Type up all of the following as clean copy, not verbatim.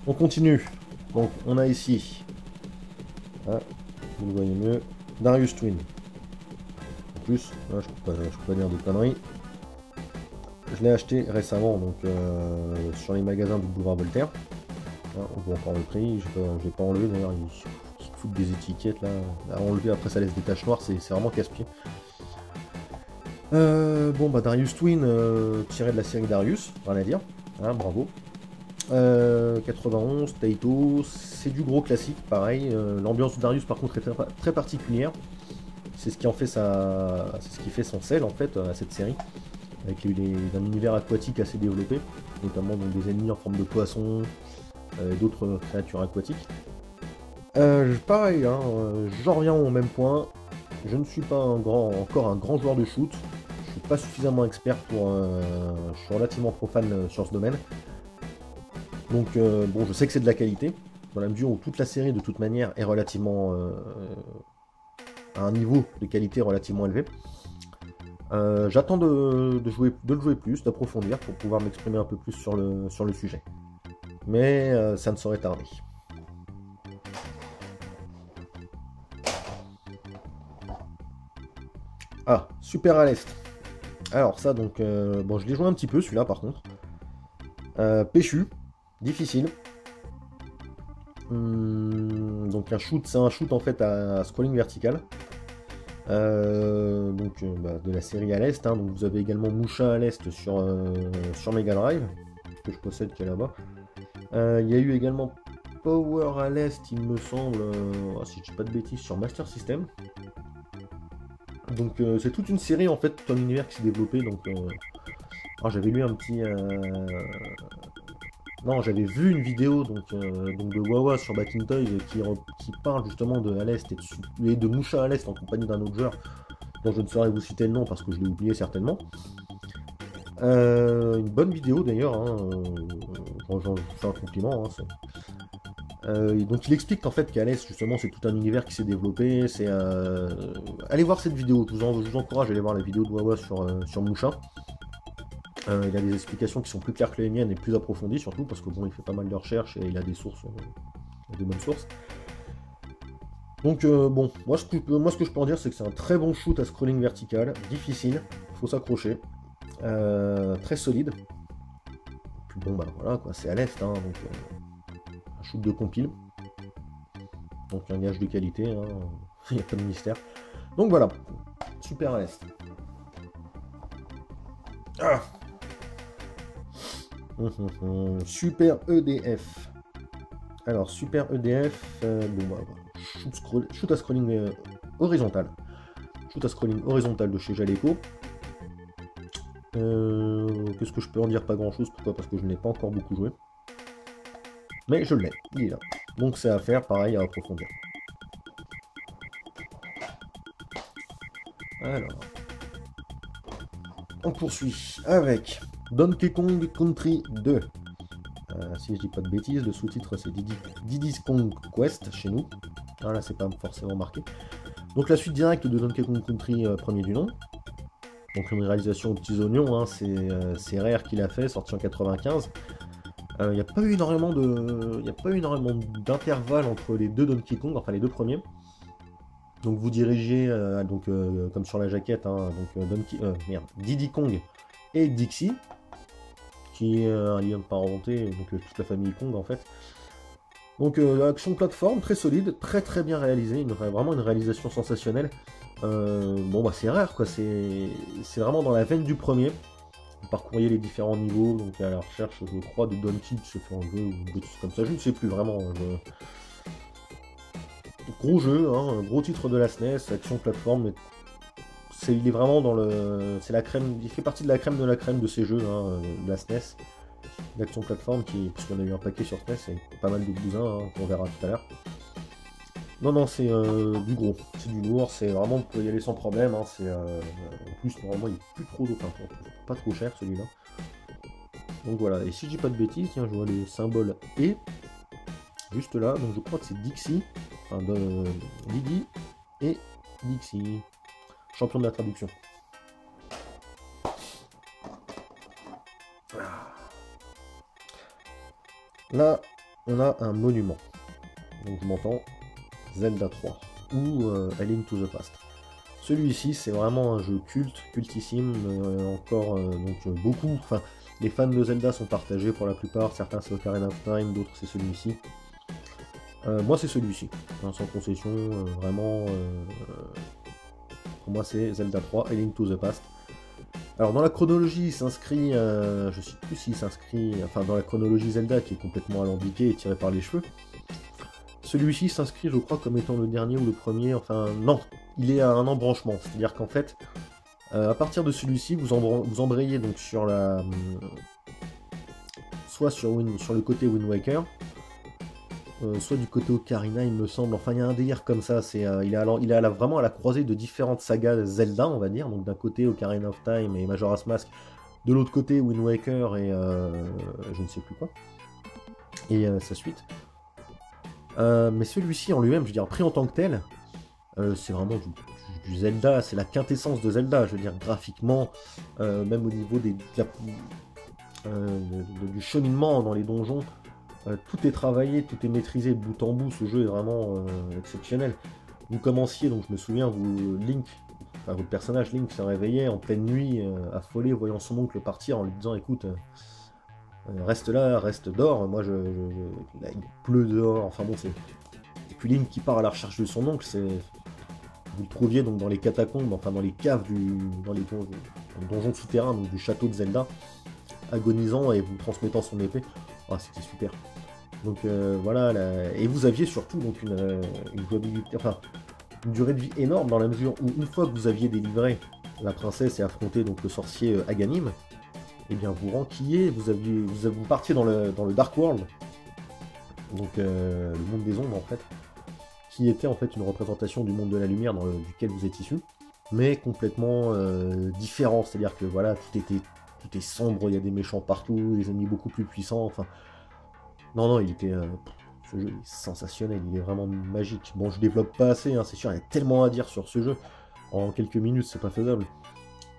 On continue. Donc on a ici, ah, vous le voyez mieux, Darius Twin. En plus, là, je peux pas dire de conneries. Je l'ai acheté récemment donc sur les magasins du boulevard Voltaire. Ah, on voit encore le prix, je l'ai pas enlevé d'ailleurs, ils foutent des étiquettes là. À enlever après ça laisse des taches noires, c'est vraiment casse-pied. Bon bah Darius Twin tiré de la série Darius, rien à dire, hein, bravo. 91, Taito, c'est du gros classique, pareil. L'ambiance de Darius par contre est très particulière. C'est ce qui en fait c'est ce qui fait son sel en fait à cette série, avec un univers aquatique assez développé, notamment donc, des ennemis en forme de poissons et d'autres créatures aquatiques. Pareil, hein, j'en reviens au même point. Je ne suis pas encore un grand joueur de shoot. Je suis pas suffisamment expert pour. Je suis relativement profane sur ce domaine. Donc bon, je sais que c'est de la qualité, dans la mesure où toute la série de toute manière est relativement à un niveau de qualité relativement élevé. J'attends de le jouer plus, d'approfondir pour pouvoir m'exprimer un peu plus sur le sujet. Mais ça ne saurait tarder. Ah, Super à l'Est. Alors ça donc, bon je l'ai joué un petit peu celui-là par contre. Péchu, difficile. Donc c'est un shoot en fait à scrolling vertical. Donc de la série à l'Est, hein. Donc vous avez également Musha à l'Est sur Mega Drive, que je possède qui est là-bas. Il y a eu également Power à l'Est, il me semble, si je dis pas de bêtises, sur Master System. Donc c'est toute une série en fait, tout un univers qui s'est développé. Donc j'avais lu un petit, non, j'avais vu une vidéo donc de Wawa sur Back in Toys qui parle justement de à l'Est et de Musha à l'Est en compagnie d'un autre joueur dont je ne saurais vous citer le nom parce que je l'ai oublié certainement. Une bonne vidéo d'ailleurs, hein, j'en fais un compliment. Hein, donc il explique qu'en fait qu'à l'Est justement c'est tout un univers qui s'est développé. Allez voir cette vidéo, je vous encourage à aller voir la vidéo de Wawa sur Musha. Il a des explications qui sont plus claires que les miennes et plus approfondies surtout parce que bon il fait pas mal de recherches et il a des sources, des bonnes sources. Donc bon, moi ce que je peux en dire c'est que c'est un très bon shoot à scrolling vertical, difficile, faut s'accrocher, très solide. Puis bon bah voilà quoi, c'est à l'Est, hein, donc un shoot de compile. Donc un gage de qualité, hein, il n'y a pas de mystère. Donc voilà, super à l'Est. Ah Super EDF. Alors, Super EDF, bon bah, shoot à scrolling horizontal. Shoot à scrolling horizontal de chez Jaleco. Qu'est-ce que je peux en dire? Pas grand chose. Pourquoi? Parce que je n'ai pas encore beaucoup joué. Mais je l'ai, il est là. Donc c'est à faire, pareil, à approfondir. Alors, on poursuit avec Donkey Kong Country 2. Si je dis pas de bêtises, le sous-titre c'est Diddy's Kong Quest chez nous. Ah, là c'est pas forcément marqué. Donc la suite directe de Donkey Kong Country premier du nom. Donc une réalisation aux petits oignons, hein, c'est Rare qui l'a fait, sorti en 95. Il n'y a pas eu énormément d'intervalle entre les deux Donkey Kong, enfin les deux premiers. Donc vous dirigez, comme sur la jaquette, hein, Diddy Kong et Dixie, qui est un lien de parenté, donc toute la famille Kong en fait. Donc action plateforme très solide, très bien réalisée, vraiment une réalisation sensationnelle. Bon bah c'est rare quoi, c'est vraiment dans la veine du premier. Vous parcouriez les différents niveaux, donc à la recherche je crois de Donkey qui se fait enlever ou des trucs comme ça, je ne sais plus vraiment. Gros jeu, hein, gros titre de la SNES, action plateforme, mais il est vraiment dans le. C'est la crème, il fait partie de la crème de ces jeux, hein, de la SNES. L'action plateforme, parce qu'on a eu un paquet sur SNES et pas mal de bousins, hein, qu'on verra tout à l'heure. Non, c'est du gros, c'est du lourd, c'est vraiment, vous pouvez y aller sans problème, hein, en plus, normalement, il est plus trop, enfin, pas trop cher celui-là. Donc voilà, et si je dis pas de bêtises, tiens, je vois les symboles et juste là, donc je crois que c'est Dixie, enfin Diddy et Dixie, champion de la traduction. Là, on a un monument. Donc je m'entends Zelda 3 ou A Link to the Past. Celui-ci, c'est vraiment un jeu culte, cultissime, encore donc beaucoup. Enfin, les fans de Zelda sont partagés pour la plupart. Certains c'est Ocarina of Time, d'autres c'est celui-ci. Moi, c'est celui-ci, hein, sans concession. Vraiment, pour moi, c'est Zelda 3 A Link to the Past. Alors dans la chronologie, il s'inscrit, je sais plus s'il s'inscrit, enfin dans la chronologie Zelda qui est complètement alambiquée et tirée par les cheveux. Celui-ci s'inscrit, je crois, comme étant le dernier ou le premier, enfin non, il est à un embranchement, c'est-à-dire qu'en fait, à partir de celui-ci, vous embrayez donc sur la, soit sur le côté Wind Waker, soit du côté Ocarina, il me semble. Enfin, il y a un délire comme ça. Il est vraiment à la croisée de différentes sagas Zelda, on va dire. Donc d'un côté Ocarina of Time et Majora's Mask, de l'autre côté Wind Waker et je ne sais plus quoi. Et sa suite. Mais celui-ci en lui-même, je veux dire, pris en tant que tel, c'est vraiment du Zelda. C'est la quintessence de Zelda. Je veux dire, graphiquement, même au niveau du cheminement dans les donjons. Tout est travaillé, tout est maîtrisé de bout en bout, ce jeu est vraiment exceptionnel. Vous commenciez, donc je me souviens, votre personnage Link se réveillait en pleine nuit, affolé, voyant son oncle partir en lui disant écoute, reste là, reste dehors, moi là, il pleut dehors, enfin bon, c'est. Et puis Link qui part à la recherche de son oncle, vous le trouviez donc dans les catacombes, enfin dans les caves dans les donjons souterrains donc du château de Zelda, agonisant et vous transmettant son épée. Oh, c'était super. Donc voilà, et vous aviez surtout donc une jouabilité, enfin une durée de vie énorme dans la mesure où une fois que vous aviez délivré la princesse et affronté donc le sorcier Aganim, et bien vous renquilliez, vous partiez dans le Dark World, donc le monde des ombres en fait, qui était en fait une représentation du monde de la lumière duquel vous êtes issu, mais complètement différent, c'est-à-dire que voilà, tout est sombre, il y a des méchants partout, des ennemis beaucoup plus puissants, enfin. Non, il était. Ce jeu est sensationnel, il est vraiment magique. Bon, je développe pas assez, hein, c'est sûr, il y a tellement à dire sur ce jeu. En quelques minutes, c'est pas faisable.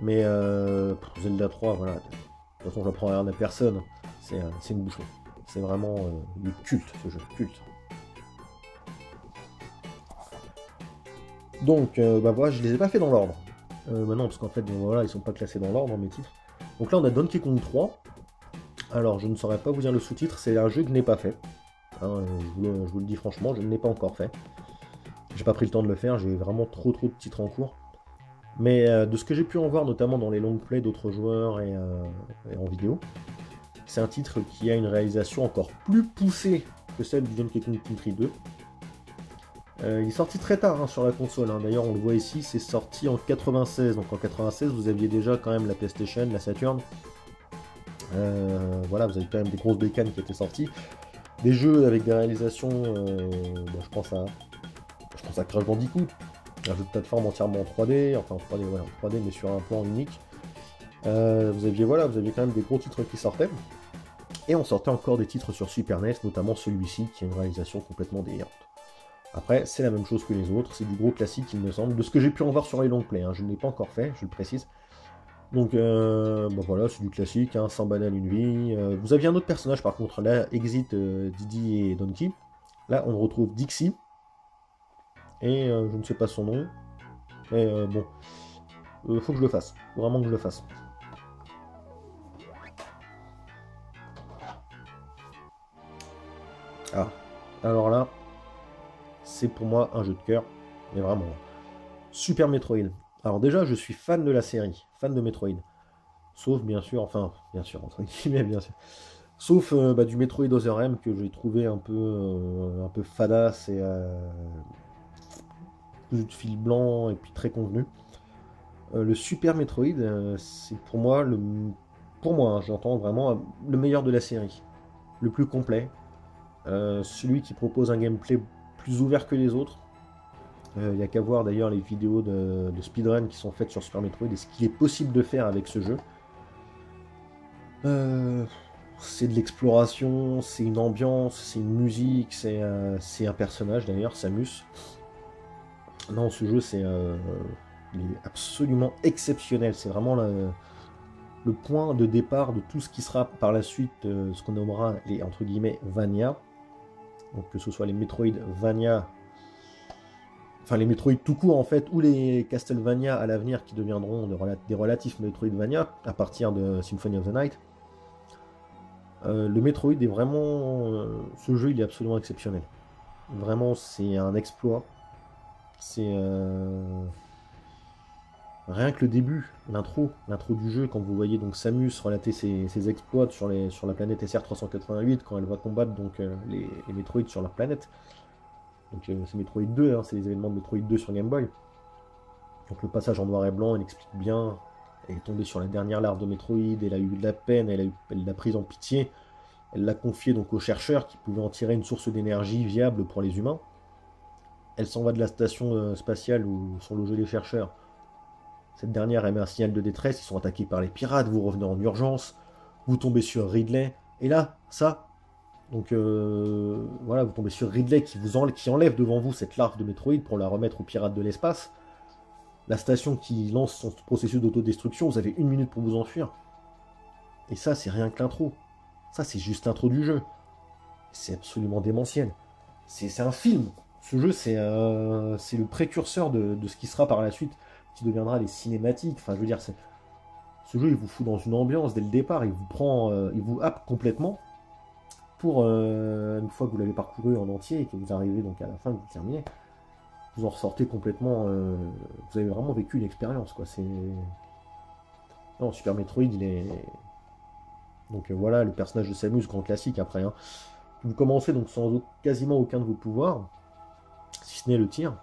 Mais Zelda 3, voilà. De toute façon, j'apprends rien à personne. C'est une boucherie. C'est vraiment du culte, ce jeu, culte. Donc, bah voilà, je les ai pas fait dans l'ordre. Bah non, parce qu'en fait, bon, voilà, ils sont pas classés dans l'ordre, mes titres. Donc là, on a Donkey Kong 3. Alors, je ne saurais pas vous dire le sous-titre, c'est un jeu que je n'ai pas fait. Hein, je vous le dis franchement, je ne l'ai pas encore fait. J'ai pas pris le temps de le faire, j'ai vraiment trop de titres en cours. Mais de ce que j'ai pu en voir, notamment dans les long plays d'autres joueurs et en vidéo, c'est un titre qui a une réalisation encore plus poussée que celle du Donkey Kong Country 2. Il est sorti très tard hein, sur la console, hein. D'ailleurs on le voit ici, c'est sorti en 96. Donc en 96, vous aviez déjà quand même la PlayStation, la Saturn. Voilà, vous avez quand même des grosses bécanes qui étaient sorties. Des jeux avec des réalisations, je pense à Crash Bandicoot, un jeu de plateforme entièrement en 3D, enfin en 3D, ouais, en 3D mais sur un plan unique. Vous aviez quand même des gros titres qui sortaient. Et on sortait encore des titres sur Super NES, notamment celui-ci qui a une réalisation complètement délirante. Après, c'est la même chose que les autres, c'est du gros classique il me semble, de ce que j'ai pu en voir sur les long play, hein. Je ne l'ai pas encore fait, je le précise. Donc voilà, c'est du classique, hein, 100 bananes une vie. Vous aviez un autre personnage par contre, là, Exit, Didi et Donkey. Là, on retrouve Dixie. Et je ne sais pas son nom. Mais bon, faut que je le fasse. Faut vraiment que je le fasse. Ah, alors là, c'est pour moi un jeu de cœur. Mais vraiment. Super Metroid. Alors déjà, je suis fan de la série, fan de Metroid. Sauf bien sûr, enfin, bien sûr, entre guillemets, bien sûr. Sauf du Metroid Other M que j'ai trouvé un peu fadasse et de fil blanc et puis très convenu. Le Super Metroid, c'est pour moi, hein, j'entends vraiment le meilleur de la série. Le plus complet. Celui qui propose un gameplay plus ouvert que les autres. Il n'y a qu'à voir d'ailleurs les vidéos de speedrun qui sont faites sur Super Metroid et ce qu'il est possible de faire avec ce jeu. C'est de l'exploration, c'est une ambiance, c'est une musique, c'est un personnage d'ailleurs, Samus. Non, ce jeu, il est absolument exceptionnel. C'est vraiment le point de départ de tout ce qui sera par la suite ce qu'on nommera les entre guillemets Vania. Donc que ce soit les Metroidvania, enfin les Metroid tout court en fait, ou les Castlevania à l'avenir qui deviendront des relatifs Metroidvania à partir de Symphony of the Night. Le Metroid est vraiment... ce jeu il est absolument exceptionnel. Vraiment c'est un exploit. C'est... Rien que le début, l'intro du jeu, quand vous voyez donc Samus relater ses exploits sur la planète SR388, quand elle va combattre donc les Metroid sur leur planète. Donc c'est Metroid 2, hein, c'est les événements de Metroid 2 sur Game Boy. Donc le passage en noir et blanc, elle explique bien. Elle est tombée sur la dernière larve de Metroid, elle a eu de la peine, elle l'a prise en pitié. Elle l'a confiée donc aux chercheurs qui pouvaient en tirer une source d'énergie viable pour les humains. Elle s'en va de la station spatiale où sont logés les chercheurs. Cette dernière émet un signal de détresse, ils sont attaqués par les pirates, vous revenez en urgence, vous tombez sur Ridley, et là, ça, donc voilà, vous tombez sur Ridley qui enlève devant vous cette larve de Metroid pour la remettre aux pirates de l'espace. La station qui lance son processus d'autodestruction, vous avez 1 minute pour vous enfuir. Et ça, c'est rien que l'intro. Ça, c'est juste l'intro du jeu. C'est absolument démentiel. C'est un film. Ce jeu, c'est le précurseur de ce qui sera par la suite, qui deviendra les cinématiques. Enfin, je veux dire, ce jeu, il vous fout dans une ambiance dès le départ. Il vous prend, il vous happe complètement. Pour, une fois que vous l'avez parcouru en entier et que vous arrivez donc à la fin, que vous terminez, vous en ressortez complètement. Vous avez vraiment vécu une expérience, quoi. C'est... Non, Super Metroid, il est... Donc voilà, le personnage de Samus, grand classique après. Hein. Vous commencez donc sans quasiment aucun de vos pouvoirs, si ce n'est le tir.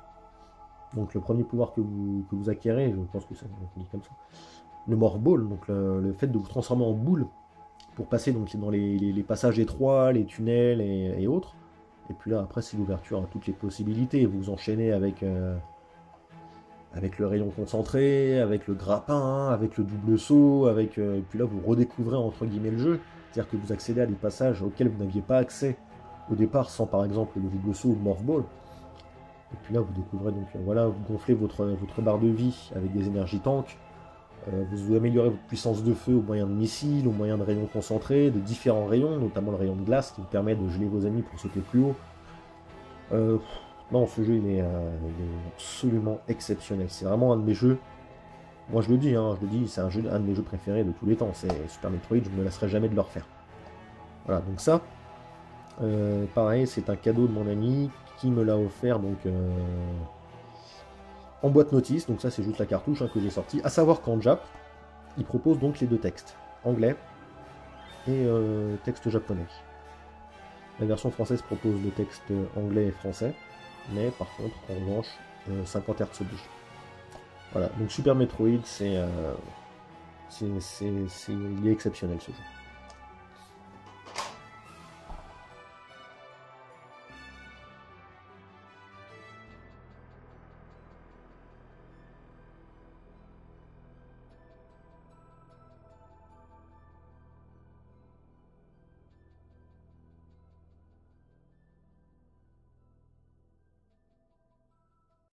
Donc le premier pouvoir que vous acquérez, je pense que ça se dit comme ça, le Morph Ball, donc le fait de vous transformer en boule pour passer donc dans les passages étroits, les tunnels et autres. Et puis là, après, c'est l'ouverture à toutes les possibilités. Vous enchaînez avec le rayon concentré, avec le grappin, avec le double saut, et puis là, vous redécouvrez entre guillemets le jeu. C'est-à-dire que vous accédez à des passages auxquels vous n'aviez pas accès au départ, sans par exemple le double saut ou le Morph Ball. Et puis là, vous découvrez donc, voilà, vous gonflez votre barre de vie avec des énergies tank. Vous améliorez votre puissance de feu au moyen de missiles, au moyen de rayons concentrés, de différents rayons, notamment le rayon de glace qui vous permet de geler vos amis pour sauter plus haut. Non, ce jeu il est absolument exceptionnel. C'est vraiment un de mes jeux. Moi je le dis, c'est un de mes jeux préférés de tous les temps. C'est Super Metroid, je ne me lasserai jamais de le refaire. Voilà, donc ça, pareil, c'est un cadeau de mon ami qui me l'a offert donc en boîte notice, donc ça c'est juste la cartouche que j'ai sortie. À savoir qu'en Jap, il propose donc les deux textes, anglais et texte japonais. La version française propose le texte anglais et français, mais par contre, en revanche, 50 Hz oblige. Voilà, donc Super Metroid, il est exceptionnel ce jeu.